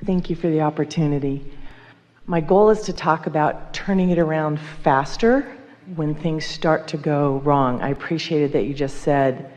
Thank you for the opportunity. My goal is to talk about turning it around faster when things start to go wrong. I appreciated that you just said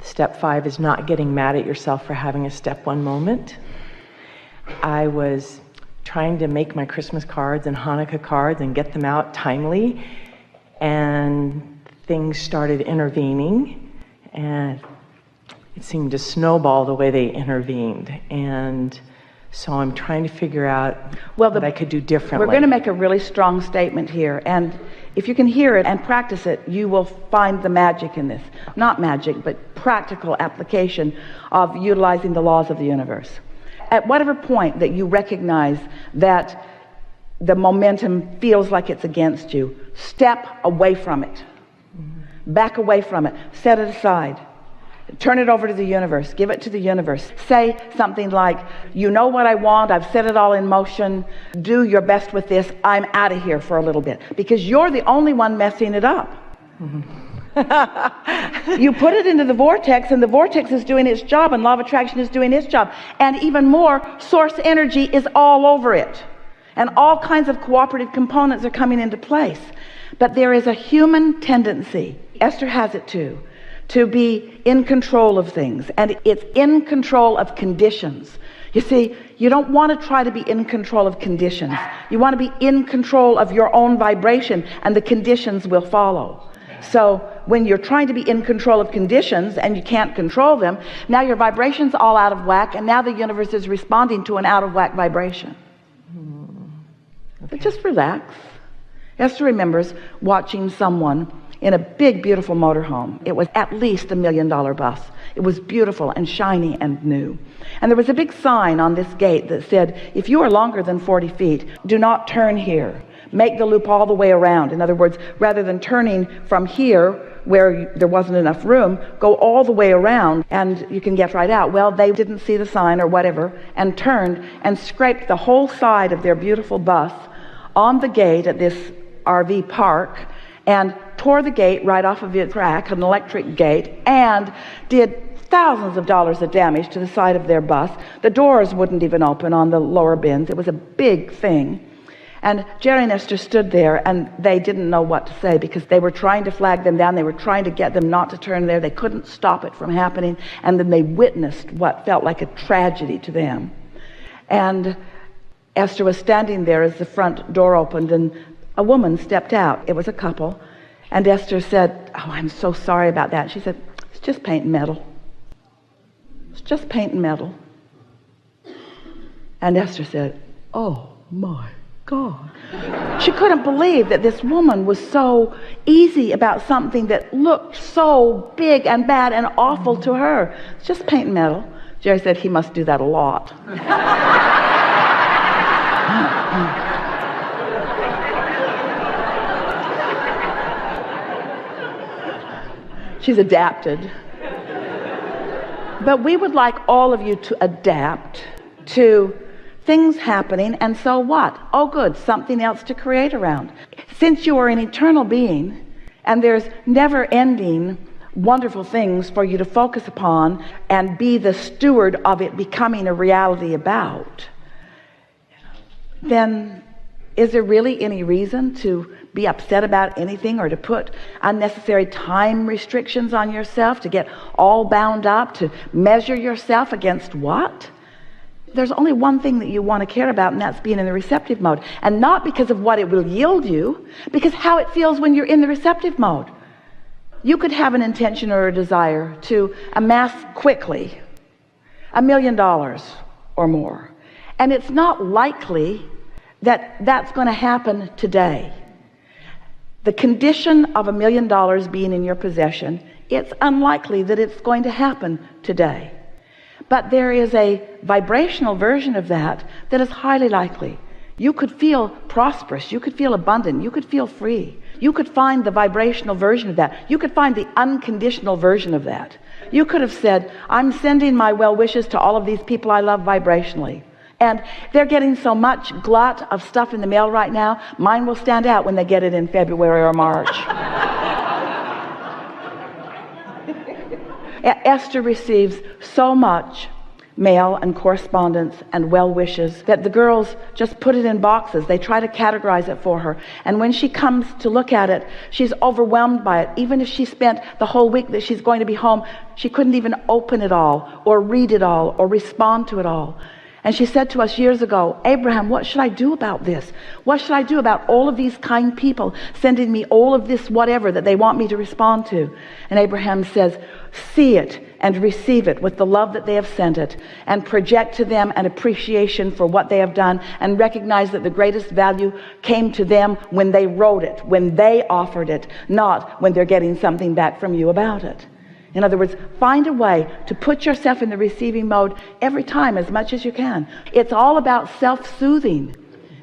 step 5 is not getting mad at yourself for having a step 1 moment. I was trying to make my Christmas cards and Hanukkah cards and get them out timely, and things started intervening, and it seemed to snowball the way they intervened. And so I'm trying to figure out what I could do differently. We're going to make a really strong statement here, and if you can hear it and practice it, you will find the magic in this. Not magic, but practical application of utilizing the laws of the universe. At whatever point that you recognize that the momentum feels like it's against you, step away from it. Back away from it. Set it aside. Turn it over to the universe. Give it to the universe. Say something like, you know what I want. I've set it all in motion. Do your best with this. I'm out of here for a little bit. Because you're the only one messing it up. You put it into the vortex, and the vortex is doing its job, and law of attraction is doing its job. And even more, source energy is all over it. And all kinds of cooperative components are coming into place. But there is a human tendency, Esther has it too, to be in control of things, and it's in control of conditions. You see, you don't want to try to be in control of conditions. You want to be in control of your own vibration, and the conditions will follow. So when you're trying to be in control of conditions and you can't control them, now your vibration's all out of whack, and now the universe is responding to an out of whack vibration. But just relax. Esther remembers watching someone in a big, beautiful motorhome. It was at least $1 million bus. It was beautiful and shiny and new. And there was a big sign on this gate that said, if you are longer than 40 feet, do not turn here. Make the loop all the way around. In other words, rather than turning from here where there wasn't enough room, go all the way around and you can get right out. Well, they didn't see the sign or whatever and turned and scraped the whole side of their beautiful bus on the gate at this RV park, and tore the gate right off of its rack, an electric gate, and did thousands of dollars of damage to the side of their bus. The doors wouldn't even open on the lower bins. It was a big thing. And Jerry and Esther stood there, and they didn't know what to say, because they were trying to flag them down. They were trying to get them not to turn there. They couldn't stop it from happening. And then they witnessed what felt like a tragedy to them. And Esther was standing there as the front door opened, and a woman stepped out. It was a couple. And Esther said, oh, I'm so sorry about that. She said, it's just paint and metal. It's just paint and metal. And Esther said, oh my God. She couldn't believe that this woman was so easy about something that looked so big and bad and awful to her. It's just paint and metal. Jerry said he must do that a lot. She's adapted. But we would like all of you to adapt to things happening, and so what? Oh good, something else to create around. Since you are an eternal being, and there's never-ending wonderful things for you to focus upon and be the steward of it becoming a reality about, then is there really any reason to be upset about anything, or to put unnecessary time restrictions on yourself, to get all bound up, to measure yourself against what? There's only one thing that you want to care about, and that's being in the receptive mode. And not because of what it will yield you, because how it feels when you're in the receptive mode. You could have an intention or a desire to amass quickly $1 million or more. And it's not likely that that's going to happen today. The condition of $1 million being in your possession, it's unlikely that it's going to happen today. But there is a vibrational version of that that is highly likely. You could feel prosperous. You could feel abundant. You could feel free. You could find the vibrational version of that. You could find the unconditional version of that. You could have said, I'm sending my well wishes to all of these people I love vibrationally. And they're getting so much glut of stuff in the mail right now, mine will stand out when they get it in February or March. Esther receives so much mail and correspondence and well wishes that the girls just put it in boxes. They try to categorize it for her, and when she comes to look at it, she's overwhelmed by it. Even if she spent the whole week that she's going to be home, she couldn't even open it all or read it all or respond to it all. And she said to us years ago, Abraham, what should I do about this? What should I do about all of these kind people sending me all of this whatever that they want me to respond to? And Abraham says, see it and receive it with the love that they have sent it, and project to them an appreciation for what they have done, and recognize that the greatest value came to them when they wrote it, when they offered it, not when they're getting something back from you about it. In other words, find a way to put yourself in the receiving mode every time as much as you can. It's all about self-soothing.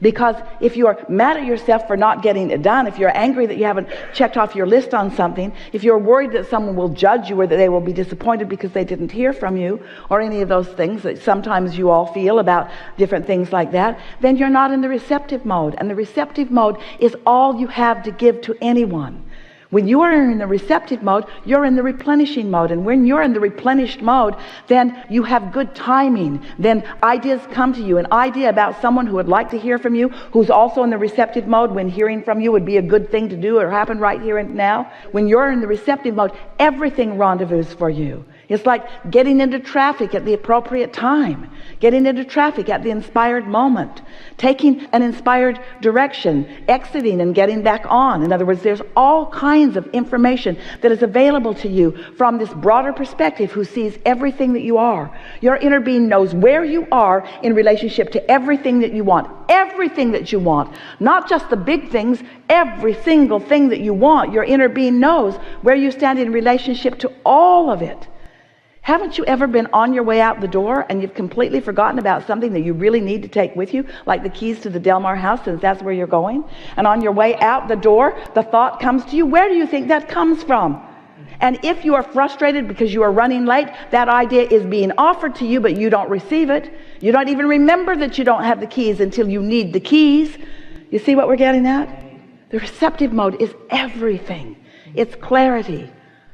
Because if you're mad at yourself for not getting it done, if you're angry that you haven't checked off your list on something, if you're worried that someone will judge you or that they will be disappointed because they didn't hear from you, or any of those things that sometimes you all feel about different things like that, then you're not in the receptive mode. And the receptive mode is all you have to give to anyone. When you are in the receptive mode, you're in the replenishing mode. And when you're in the replenished mode, then you have good timing. Then ideas come to you. An idea about someone who would like to hear from you, who's also in the receptive mode, when hearing from you would be a good thing to do or happen right here and now. When you're in the receptive mode, everything rendezvous for you. It's like getting into traffic at the appropriate time, getting into traffic at the inspired moment, taking an inspired direction, exiting and getting back on. In other words, there's all kinds of information that is available to you from this broader perspective who sees everything that you are. Your inner being knows where you are in relationship to everything that you want. Everything that you want, not just the big things, every single thing that you want. Your inner being knows where you stand in relationship to all of it. Haven't you ever been on your way out the door and you've completely forgotten about something that you really need to take with you, like the keys to the Delmar house, since that's where you're going? And on your way out the door, the thought comes to you, where do you think that comes from? And if you are frustrated because you are running late, that idea is being offered to you, but you don't receive it. You don't even remember that you don't have the keys until you need the keys. You see what we're getting at? The receptive mode is everything. It's clarity.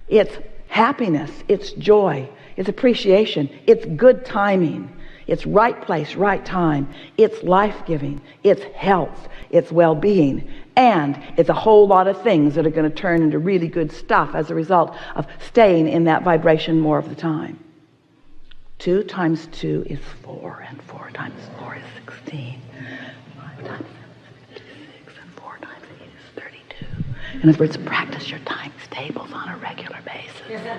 It's happiness. It's joy. It's appreciation. It's good timing. It's right place, right time. It's life-giving. It's health. It's well-being. And it's a whole lot of things that are going to turn into really good stuff as a result of staying in that vibration more of the time. 2 times 2 is 4, and 4 times 4 is 16. 5 times 7 is 56, and 4 times 8 is 32. In other words, practice your times tables on a regular basis.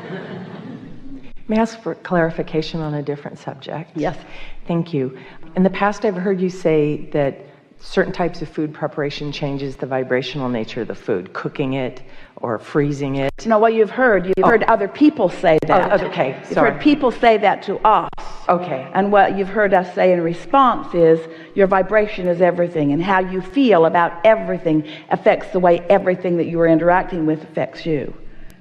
May I ask for clarification on a different subject? Yes. Thank you. In the past, I've heard you say that certain types of food preparation changes the vibrational nature of the food, cooking it or freezing it. No, what you've heard other people say that. Okay, You've heard people say that to us. Okay. And what you've heard us say in response is your vibration is everything, and how you feel about everything affects the way everything that you are interacting with affects you.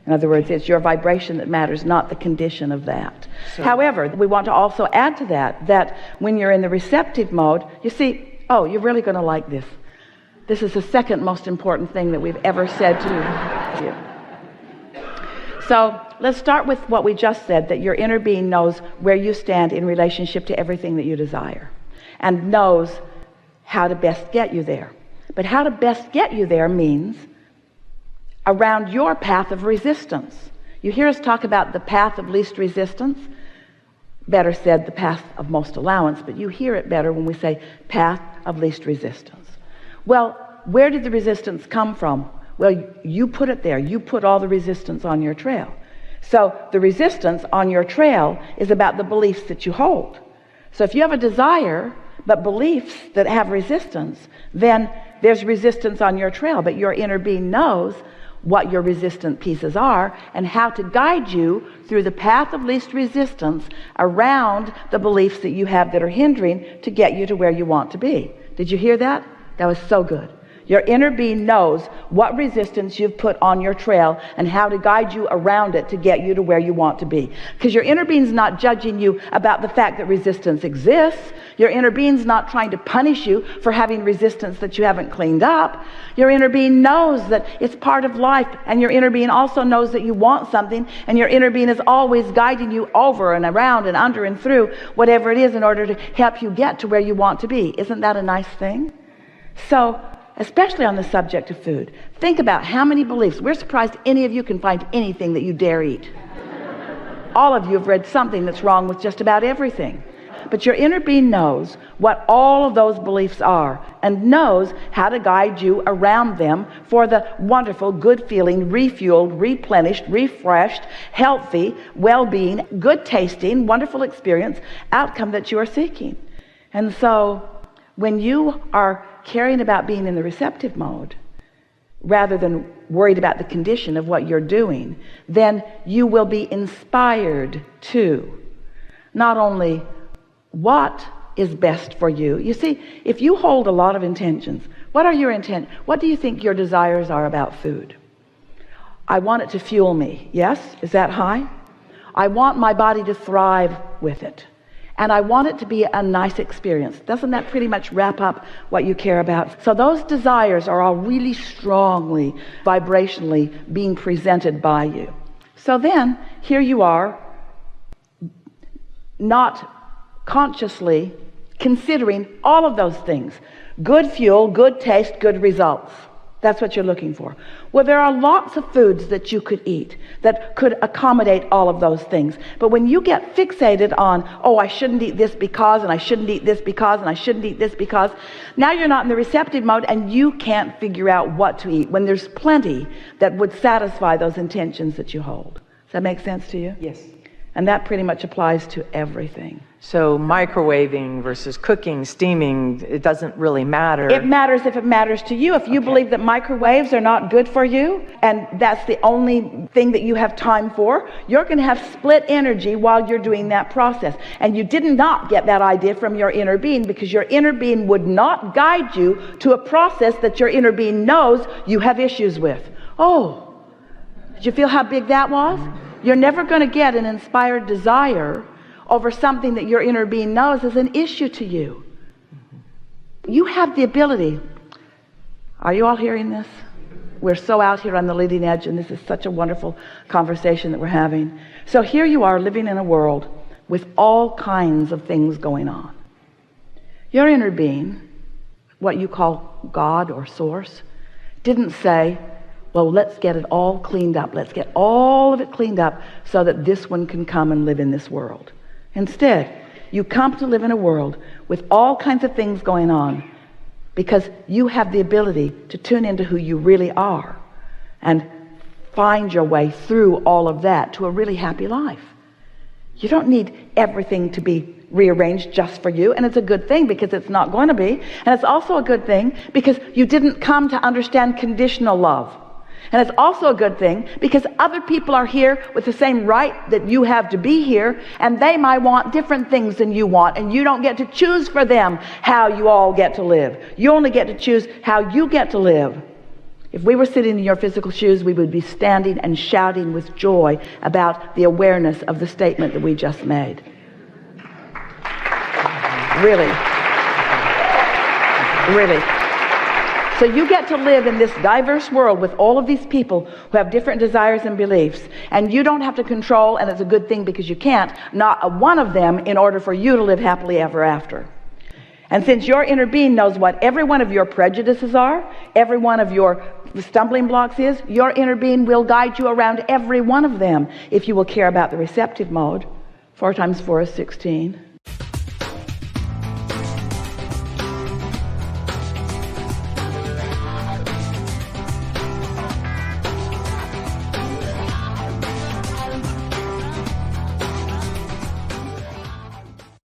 In other words, it's your vibration that matters, not the condition of that. However, we want to also add to that when you're in the receptive mode, you see, oh, you're really going to like this. This is the second most important thing that we've ever said to you. So let's start with what we just said, that your inner being knows where you stand in relationship to everything that you desire, and knows how to best get you there. But how to best get you there means around your path of resistance. You hear us talk about the path of least resistance. Better said, the path of most allowance, but you hear it better when we say path of least resistance. Well, where did the resistance come from? Well, you put it there. You put all the resistance on your trail. So the resistance on your trail is about the beliefs that you hold. So if you have a desire, but beliefs that have resistance, then there's resistance on your trail, but your inner being knows what your resistant pieces are and how to guide you through the path of least resistance around the beliefs that you have that are hindering to get you to where you want to be. Did you hear that? That was so good. Your inner being knows what resistance you've put on your trail and how to guide you around it to get you to where you want to be. Because your inner being's not judging you about the fact that resistance exists. Your inner being's not trying to punish you for having resistance that you haven't cleaned up. Your inner being knows that it's part of life, and your inner being also knows that you want something, and your inner being is always guiding you over and around and under and through whatever it is in order to help you get to where you want to be. Isn't that a nice thing? So, especially on the subject of food, think about how many beliefs. We're surprised any of you can find anything that you dare eat. All of you have read something that's wrong with just about everything. But your inner being knows what all of those beliefs are and knows how to guide you around them for the wonderful, good feeling, refueled, replenished, refreshed, healthy, well-being, good tasting, wonderful experience outcome that you are seeking. And so when you are caring about being in the receptive mode rather than worried about the condition of what you're doing, then you will be inspired to not only what is best for you. You see, if you hold a lot of intentions, what are your intent? What do you think your desires are about food? I want it to fuel me. Yes? Is that high? I want my body to thrive with it. And I want it to be a nice experience. Doesn't that pretty much wrap up what you care about? So those desires are all really strongly, vibrationally being presented by you. So then, here you are, not consciously considering all of those things. Good fuel, good taste, good results. That's what you're looking for. Well, there are lots of foods that you could eat that could accommodate all of those things. But when you get fixated on, oh, I shouldn't eat this because, and I shouldn't eat this because, and I shouldn't eat this because, now you're not in the receptive mode and you can't figure out what to eat when there's plenty that would satisfy those intentions that you hold. Does that make sense to you? Yes. And that pretty much applies to everything. So microwaving versus cooking, steaming, it doesn't really matter. It matters if it matters to you. If you believe that microwaves are not good for you, and that's the only thing that you have time for, you're going to have split energy while you're doing that process. And you did not get that idea from your inner being, because your inner being would not guide you to a process that your inner being knows you have issues with. Oh, did you feel how big that was? You're never going to get an inspired desire over something that your inner being knows is an issue to you. You have the ability. Are you all hearing this? We're so out here on the leading edge, and this is such a wonderful conversation that we're having. So here you are living in a world with all kinds of things going on. Your inner being, what you call God or source, didn't say, well, let's get it all cleaned up. Let's get all of it cleaned up so that this one can come and live in this world. Instead, you come to live in a world with all kinds of things going on because you have the ability to tune into who you really are and find your way through all of that to a really happy life. You don't need everything to be rearranged just for you, and it's a good thing because it's not going to be, and it's also a good thing because you didn't come to understand conditional love. And it's also a good thing because other people are here with the same right that you have to be here, and they might want different things than you want, and you don't get to choose for them how you all get to live. You only get to choose how you get to live. If we were sitting in your physical shoes, we would be standing and shouting with joy about the awareness of the statement that we just made. Really. Really. So you get to live in this diverse world with all of these people who have different desires and beliefs, and you don't have to control, and it's a good thing because you can't, not a one of them in order for you to live happily ever after. And since your inner being knows what every one of your prejudices are, every one of your stumbling blocks is, your inner being will guide you around every one of them if you will care about the receptive mode. 4 times 4 is 16.